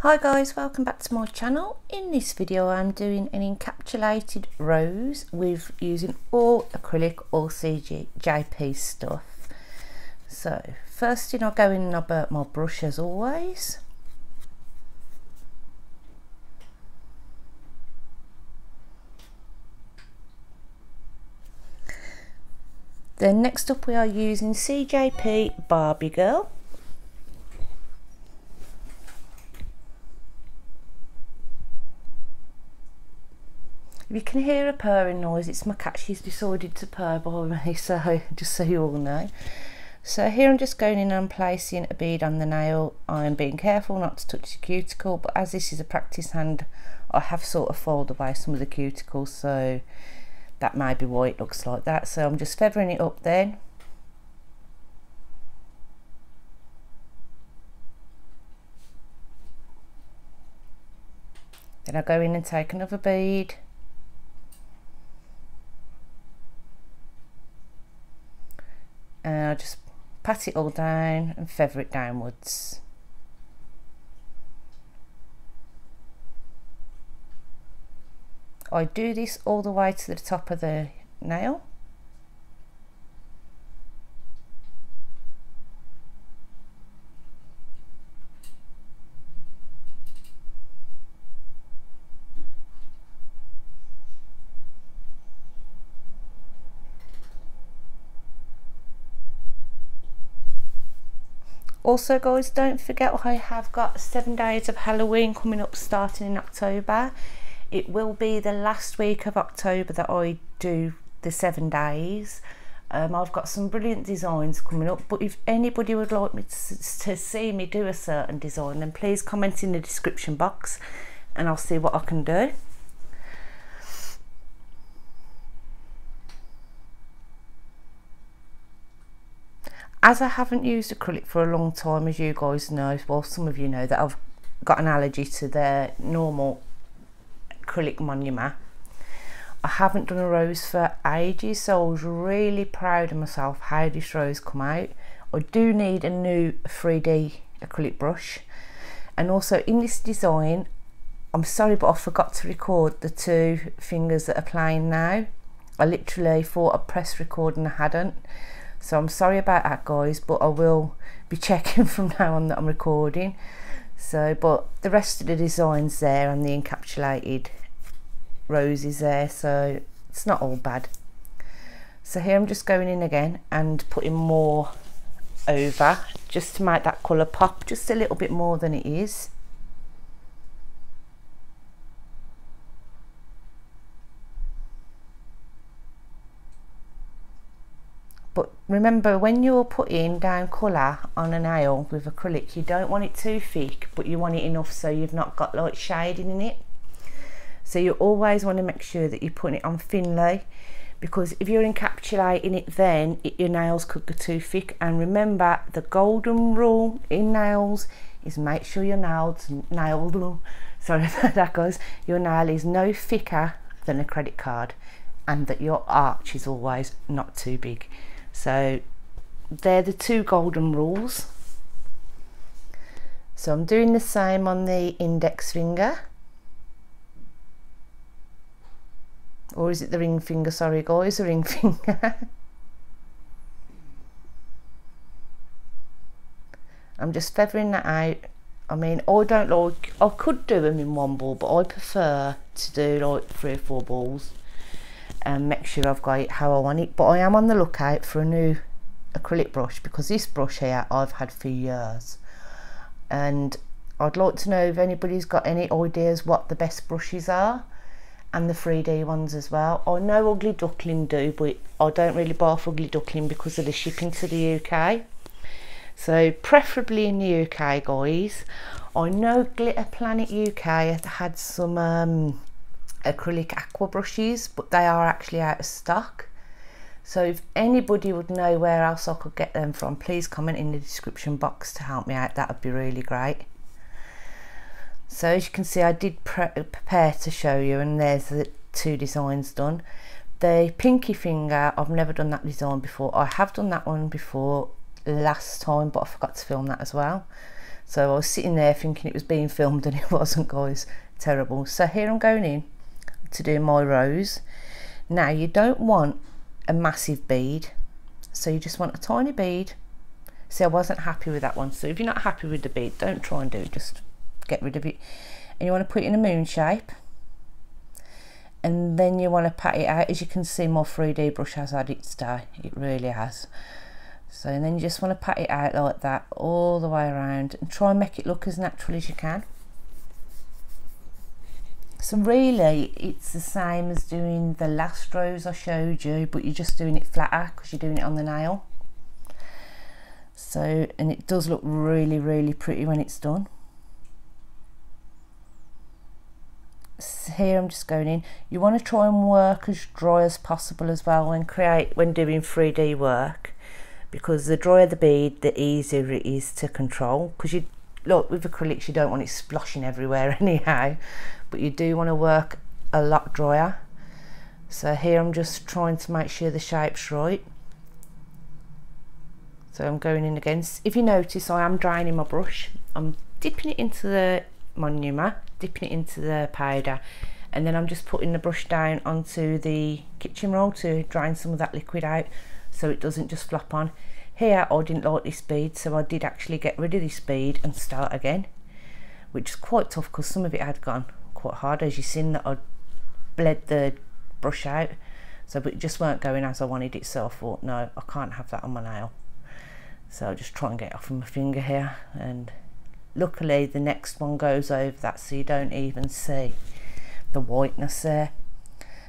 Hi guys, welcome back to my channel. In this video I'm doing an encapsulated rose with using all acrylic or CJP stuff. So first thing I go in and I burnt my brush as always. Then next up we are using CJP Barbie Girl. If you can hear a purring noise, it's my cat. She's decided to purr by me, so just so you all know. So here I'm just going in and placing a bead on the nail. I'm being careful not to touch the cuticle, but as this is a practice hand, I have sort of filed away some of the cuticles, so that may be why it looks like that. So I'm just feathering it up then. Then I go in and take another bead. And I'll just pat it all down and feather it downwards. I do this all the way to the top of the nail. Also guys, don't forget I have got 7 days of Halloween coming up starting in October. It will be the last week of October that I do the 7 days. I've got some brilliant designs coming up, but if anybody would like me to see me do a certain design, then please comment in the description box and I'll see what I can do. As I haven't used acrylic for a long time, as you guys know, well some of you know that I've got an allergy to the normal acrylic monomer. I haven't done a rose for ages, so I was really proud of myself how this rose come out. I do need a new 3D acrylic brush, and also in this design, I'm sorry but I forgot to record the 2 fingers that are playing now. I literally thought I'd press record and I hadn't. So I'm sorry about that guys, but I will be checking from now on that I'm recording. So, but the rest of the design's there and the encapsulated rose is there, so it's not all bad. So here I'm just going in again and putting more over just to make that colour pop just a little bit more than it is. But remember, when you're putting down colour on a nail with acrylic, you don't want it too thick, but you want it enough so you've not got like shading in it. So you always want to make sure that you're putting it on thinly, because if you're encapsulating it then your nails could go too thick. And remember, the golden rule in nails is make sure your sorry that goes, your nail is no thicker than a credit card, and that your arch is always not too big. So they're the 2 golden rules. So I'm doing the same on the index finger, or is it the ring finger? Sorry guys, the ring finger. I'm just feathering that out. I mean, I don't like, I could do them in 1 ball, but I prefer to do like 3 or 4 balls and make sure I've got it how I want it. But I am on the lookout for a new acrylic brush, because this brush here I've had for years, and I'd like to know if anybody's got any ideas what the best brushes are, and the 3D ones as well. I know Ugly Duckling do, but I don't really buy off Ugly Duckling because of the shipping to the UK. So preferably in the UK guys. I know Glitter Planet UK had some acrylic aqua brushes, but they are actually out of stock. So if anybody would know where else I could get them from, please comment in the description box to help me out. That would be really great. So as you can see, I did prepare to show you, and there's the 2 designs done. The pinky finger, I've never done that design before. I have done that one before last time, but I forgot to film that as well. So I was sitting there thinking it was being filmed and it wasn't, guys. Terrible. So here I'm going in to do my rose. Now you don't want a massive bead, so you just want a tiny bead. See, I wasn't happy with that one, so if you're not happy with the bead, don't try and do it, just get rid of it. And you want to put it in a moon shape, and then you want to pat it out. As you can see, my 3D brush has had its day, it really has. So and then you just want to pat it out like that all the way around and try and make it look as natural as you can. So really it's the same as doing the last rose I showed you, but you're just doing it flatter because you're doing it on the nail. So, and it does look really, really pretty when it's done. So here I'm just going in. You want to try and work as dry as possible as well when doing 3D work, because the drier the bead, the easier it is to control. Because you look, with acrylics you don't want it splashing everywhere anyhow, but you do want to work a lot drier. So here I'm just trying to make sure the shape's right. So I'm going in again. If you notice, I am draining my brush. I'm dipping it into the monument, dipping it into the powder, and then I'm just putting the brush down onto the kitchen roll to drain some of that liquid out so it doesn't just flop on. Here I didn't like this bead, so I did actually get rid of this bead and start again, which is quite tough because some of it had gone quite hard, as you've seen that I bled the brush out, so but it just weren't going as I wanted it. So I thought, no, I can't have that on my nail. So I'll just try and get it off of my finger here, and luckily the next one goes over that so you don't even see the whiteness there.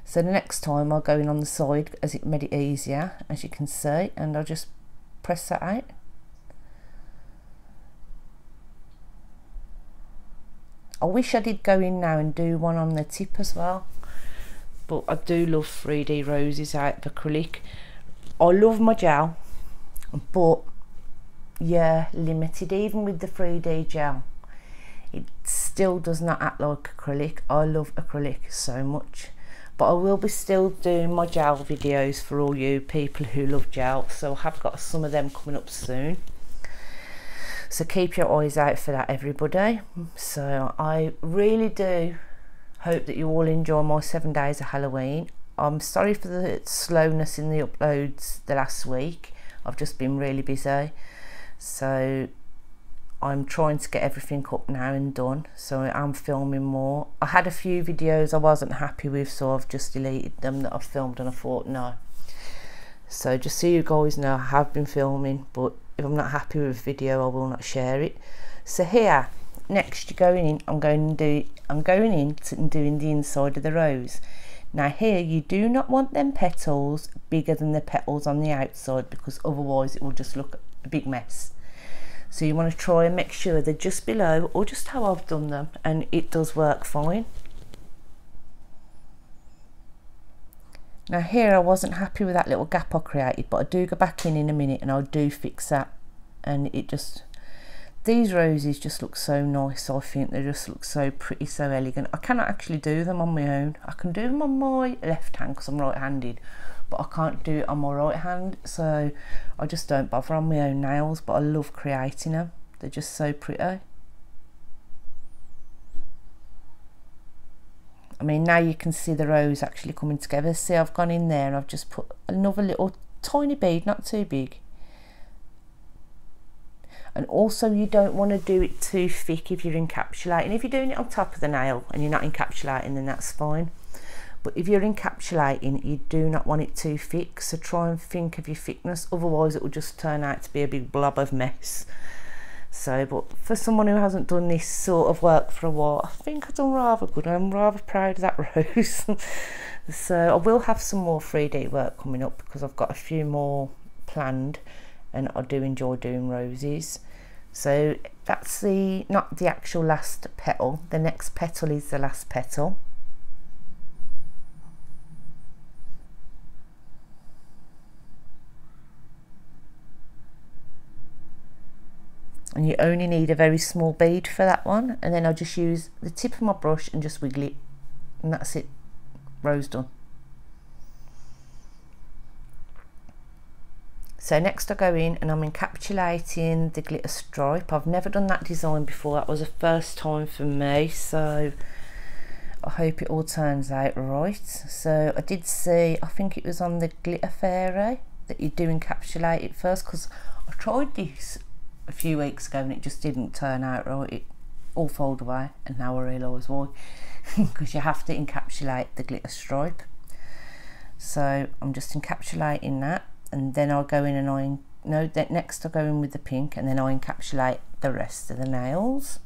So the next time I'll go in on the side, as it made it easier, as you can see, and I'll just press that out. I wish I did go in now and do one on the tip as well, but I do love 3D roses out of acrylic. I love my gel, but yeah, limited. Even with the 3D gel, it still does not act like acrylic. I love acrylic so much, but I will be still doing my gel videos for all you people who love gel, so I have got some of them coming up soon, so keep your eyes out for that, everybody. So I really do hope that you all enjoy my 7 days of Halloween. I'm sorry for the slowness in the uploads the last week. I've just been really busy. So I'm trying to get everything up now and done, so I'm filming more. I had a few videos I wasn't happy with, so I've just deleted them that I've filmed, and I thought no. So just so you guys know, I have been filming, but if I'm not happy with a video I will not share it. So here, next you're going in, I'm going in and doing the inside of the rose. Now here you do not want them petals bigger than the petals on the outside, because otherwise it will just look a big mess. So you want to try and make sure they're just below, or just how I've done them, and it does work fine. Now here I wasn't happy with that little gap I created, but I do go back in a minute and I do fix that, and it just, these roses just look so nice. I think they just look so pretty, so elegant. I cannot actually do them on my own. I can do them on my left hand because I'm right-handed, but I can't do it on my right hand, so I just don't bother on my own nails, but I love creating them. They're just so pretty. I mean, now you can see the rose actually coming together. See, I've gone in there and I've just put another little tiny bead, not too big. And also you don't want to do it too thick if you're encapsulating. If you're doing it on top of the nail and you're not encapsulating, then that's fine. But if you're encapsulating, you do not want it too thick, so try and think of your thickness, otherwise it will just turn out to be a big blob of mess. So, but for someone who hasn't done this sort of work for a while, I think I've done rather good. I'm rather proud of that rose. So I will have some more 3D work coming up, because I've got a few more planned, and I do enjoy doing roses. So that's not the actual last petal. The next petal is the last petal. And you only need a very small bead for that one, and then I'll just use the tip of my brush and just wiggle it, and that's it, rose done. So next I go in and I'm encapsulating the glitter stripe. I've never done that design before, that was a first time for me, so I hope it all turns out right. So I did see, I think it was on the Glitter Fairy, that you do encapsulate it first, because I tried this a few weeks ago and it just didn't turn out right. It all folded away, and now I realise why. Because you have to encapsulate the glitter stripe. So I'm just encapsulating that, and then I'll go in and next I'll go in with the pink, and then I'll encapsulate the rest of the nails.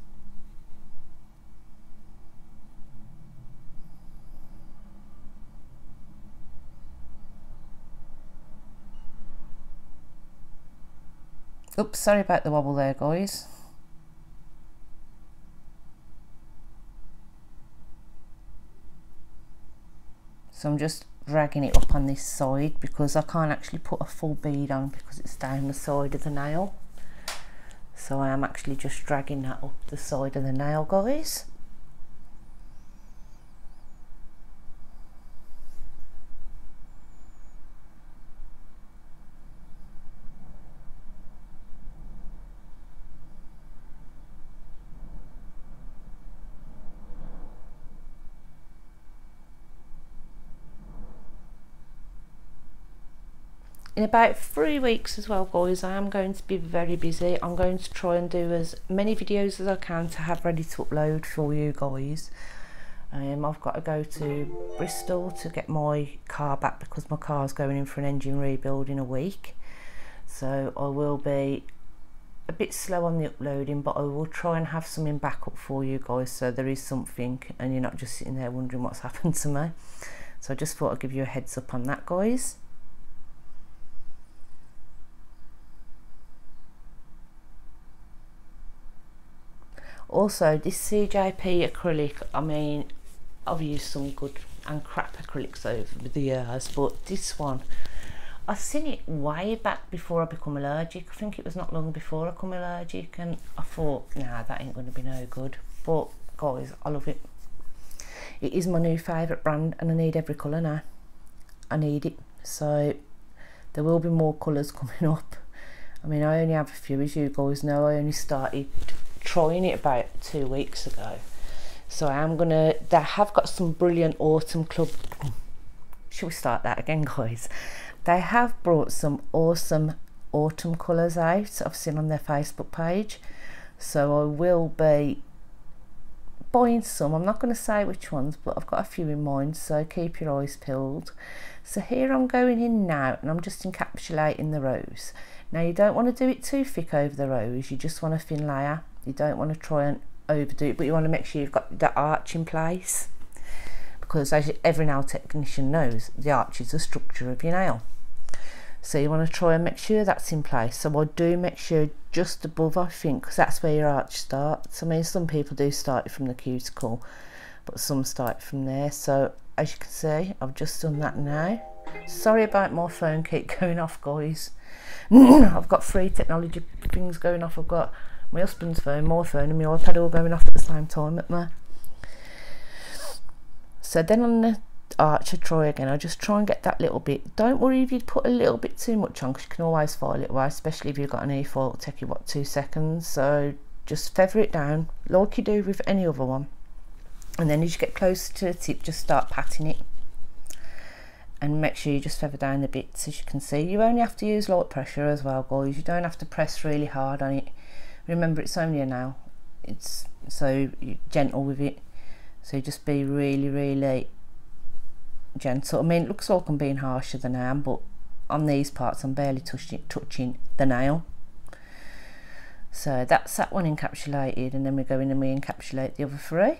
Oops, sorry about the wobble there, guys. So I'm just dragging it up on this side because I can't actually put a full bead on because it's down the side of the nail. So I am actually just dragging that up the side of the nail, guys. In about 3 weeks as well, guys, I am going to be very busy. I'm going to try and do as many videos as I can to have ready to upload for you guys. I've got to go to Bristol to get my car back because my car's going in for an engine rebuild in a week. So I will be a bit slow on the uploading, but I will try and have something backup for you guys, so there is something and you're not just sitting there wondering what's happened to me. So I just thought I'd give you a heads up on that, guys. Also, this CJP acrylic, I mean, I've used some good and crap acrylics over the years, but this one, I've seen it way back before I become allergic. I think it was not long before I become allergic, and I thought, nah, that ain't going to be no good. But guys, I love it. It is my new favourite brand, and I need every colour now. I need it. So there will be more colours coming up. I mean, I only have a few, as you guys know. I only started trying it about 2 weeks ago, so I am gonna, they have got some brilliant autumn club, should we start that again, guys? They have brought some awesome autumn colours out, I've seen on their Facebook page, so I will be buying some. I'm not going to say which ones, but I've got a few in mind, so keep your eyes peeled. So here I'm going in now and I'm just encapsulating the rose. Now you don't want to do it too thick over the rose, you just want a thin layer. You don't want to try and overdo it, but you want to make sure you've got the arch in place, because as every nail technician knows, the arch is the structure of your nail. So you want to try and make sure that's in place. So I do make sure just above, I think, because that's where your arch starts. I mean, some people do start it from the cuticle, but some start from there. So as you can see, I've just done that now. Sorry about my phone keep going off, guys. I've got 3 technology things going off. I've got my husband's phone, my phone and my iPad all going off at the same time at me. So then on the arch I try again, I just try and get that little bit. Don't worry if you put a little bit too much on, because you can always file it away, especially if you've got an e-file. It'll take you, what, 2 seconds. So just feather it down like you do with any other one, and then as you get closer to the tip, just start patting it and make sure you just feather down the bits. As you can see, you only have to use light pressure as well, guys. You don't have to press really hard on it. Remember, it's only a nail, it's so gentle with it, so just be really, really gentle. I mean, it looks like I'm being harsher than I am, but on these parts I'm barely touching the nail. So that's that one encapsulated, and then we go in and we encapsulate the other 3.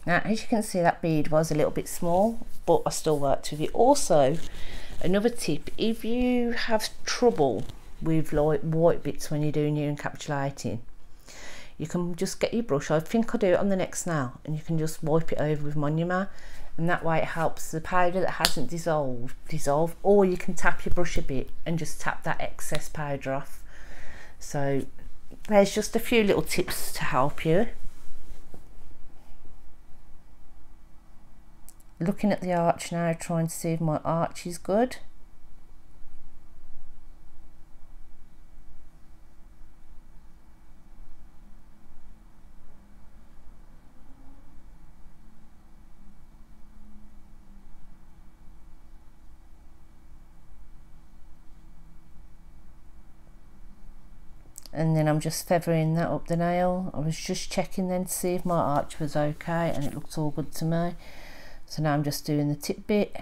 Now, as you can see, that bead was a little bit small, but I still worked with it. Also, another tip, if you have trouble with like white bits when you're doing your encapsulating, you can just get your brush. I think I'll do it on the next nail, and you can just wipe it over with Monument, and that way it helps the powder that hasn't dissolve, or you can tap your brush a bit and just tap that excess powder off. So there's just a few little tips to help you. looking at the arch now, trying to see if my arch is good. And then I'm just feathering that up the nail. I was just checking then to see if my arch was okay, and it looked all good to me. So now I'm just doing the tip bit.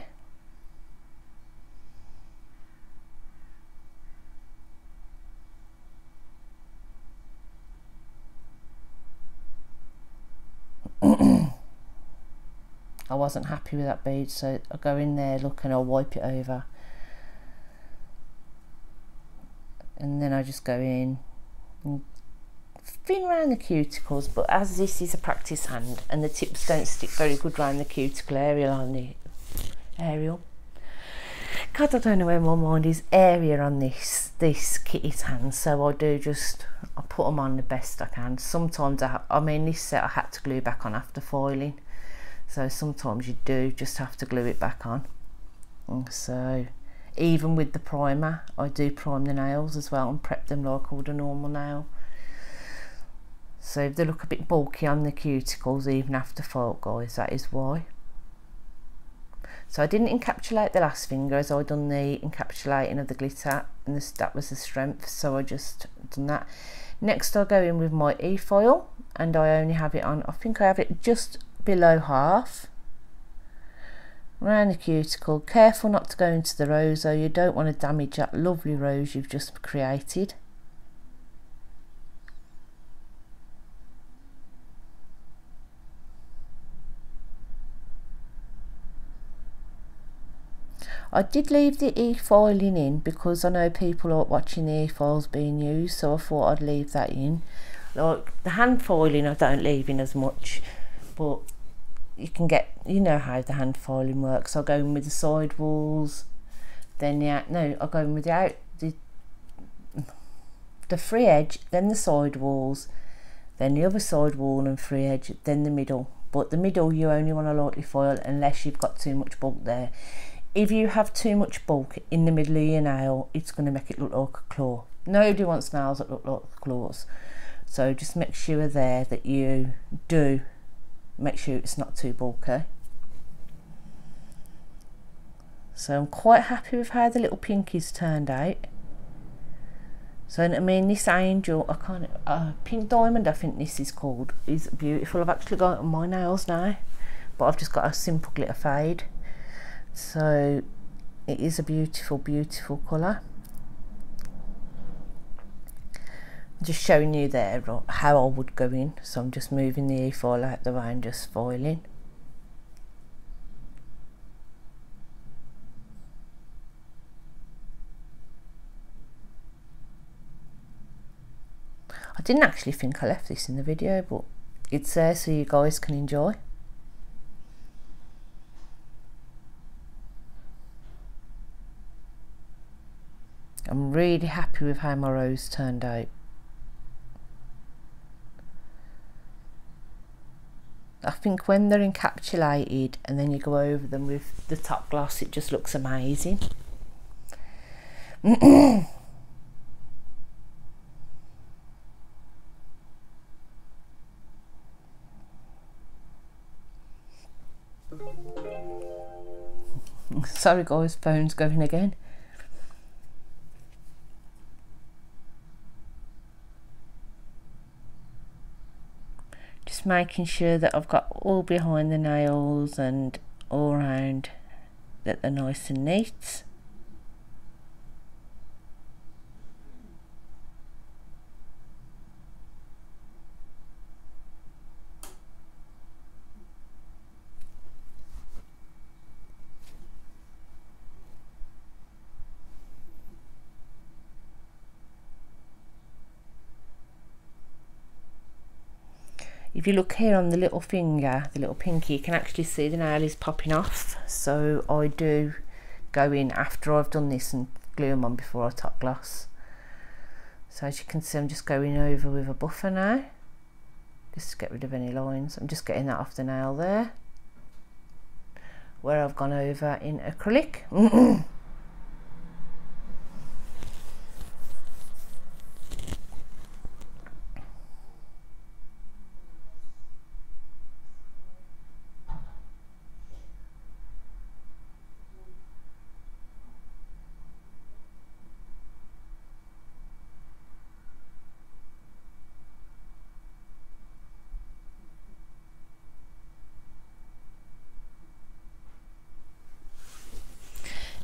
I wasn't happy with that bead, so I go in there, look, and I'll wipe it over. And then I just go in and thin around the cuticles, but as this is a practice hand and the tips don't stick very good around the cuticle area on the aerial. God, I don't know where my mind is, area on this kitty's hand, so I put them on the best I can. Sometimes I mean this set I had to glue back on after foiling, so sometimes you do just have to glue it back on. And so even with the primer, I do prime the nails as well and prep them like I would a normal nail. So if they look a bit bulky on the cuticles even after foil, guys, that is why. So I didn't encapsulate the last finger as I done the encapsulating of the glitter, and that was the strength, so I just done that. Next I'll go in with my e-foil, and I only have it on, I think I have it just below half. Around the cuticle, careful not to go into the rose though, you don't want to damage that lovely rose you've just created. I did leave the e-foiling in because I know people are watching the e-foils being used, so I thought I'd leave that in. Like the hand foiling I don't leave in as much, but you can get, you know how the hand foiling works. I'll go in with the side walls, then I'll go in with the free edge, then the side walls, then the other side wall and free edge, then the middle. But the middle you only want to lightly foil unless you've got too much bulk there. If you have too much bulk in the middle of your nail, it's going to make it look like a claw. Nobody wants nails that look like claws. So just make sure there that you do make sure it's not too bulky. So I'm quite happy with how the little pinkies turned out. So I mean, this angel, pink diamond I think this is called, is beautiful. I've actually got it on my nails now, but I've just got a simple glitter fade. So it is a beautiful, beautiful colour. Just showing you there how I would go in. So I'm just moving the e-foil out the way and just foiling. I didn't actually think I left this in the video, but it's there so you guys can enjoy. I'm really happy with how my rose turned out. I think when they're encapsulated and then you go over them with the top gloss, it just looks amazing. Sorry guys, phone's going again. Just making sure that I've got all behind the nails and all around that they're nice and neat. If you look here on the little finger, the little pinky, you can actually see the nail is popping off. So I do go in after I've done this and glue them on before I top gloss. So as you can see, I'm just going over with a buffer now, just to get rid of any lines. I'm just getting that off the nail there. where I've gone over in acrylic.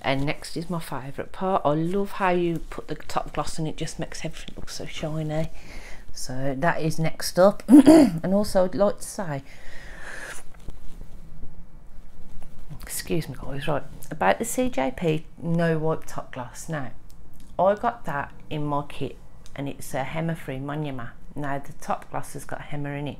And next is my favourite part. I love how you put the top gloss and it just makes everything look so shiny. So that is next up. And also I'd like to say, excuse me guys, right, about the CJP no wipe top gloss. Now, I got that in my kit and it's a Hemmer free Monument. Now the top gloss has got Hemmer in it.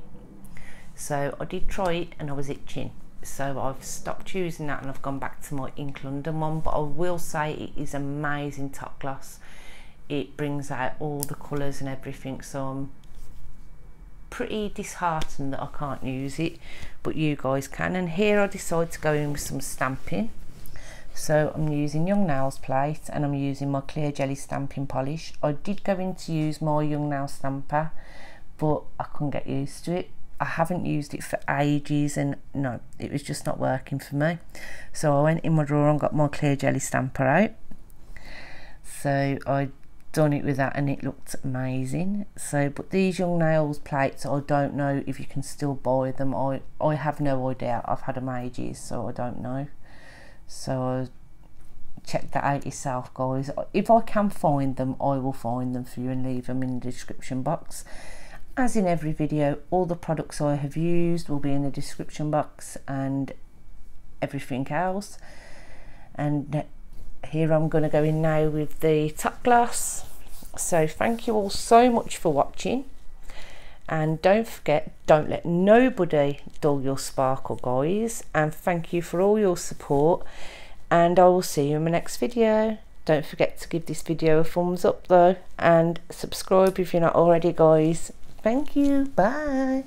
So I did try it and I was itching. So I've stopped using that and I've gone back to my Ink London one, but I will say it is amazing top gloss. It brings out all the colours and everything, so I'm pretty disheartened that I can't use it, but you guys can. And here I decided to go in with some stamping. So I'm using Young Nails plate and I'm using my clear jelly stamping polish. I did go in to use my Young Nail stamper, but I couldn't get used to it. I haven't used it for ages and no, it was just not working for me. So I went in my drawer and got my clear jelly stamper out. So I done it with that and it looked amazing. So, but these Young Nails plates, I don't know if you can still buy them. I have no idea. I've had them ages, so I don't know. So check that out yourself, guys. If I can find them, I will find them for you and leave them in the description box. As in every video, all the products I have used will be in the description box and everything else. And here I'm going to go in now with the top gloss. So thank you all so much for watching. And don't forget, don't let nobody dull your sparkle, guys. And thank you for all your support. And I will see you in my next video. Don't forget to give this video a thumbs up though. And subscribe if you're not already, guys. Thank you. Bye.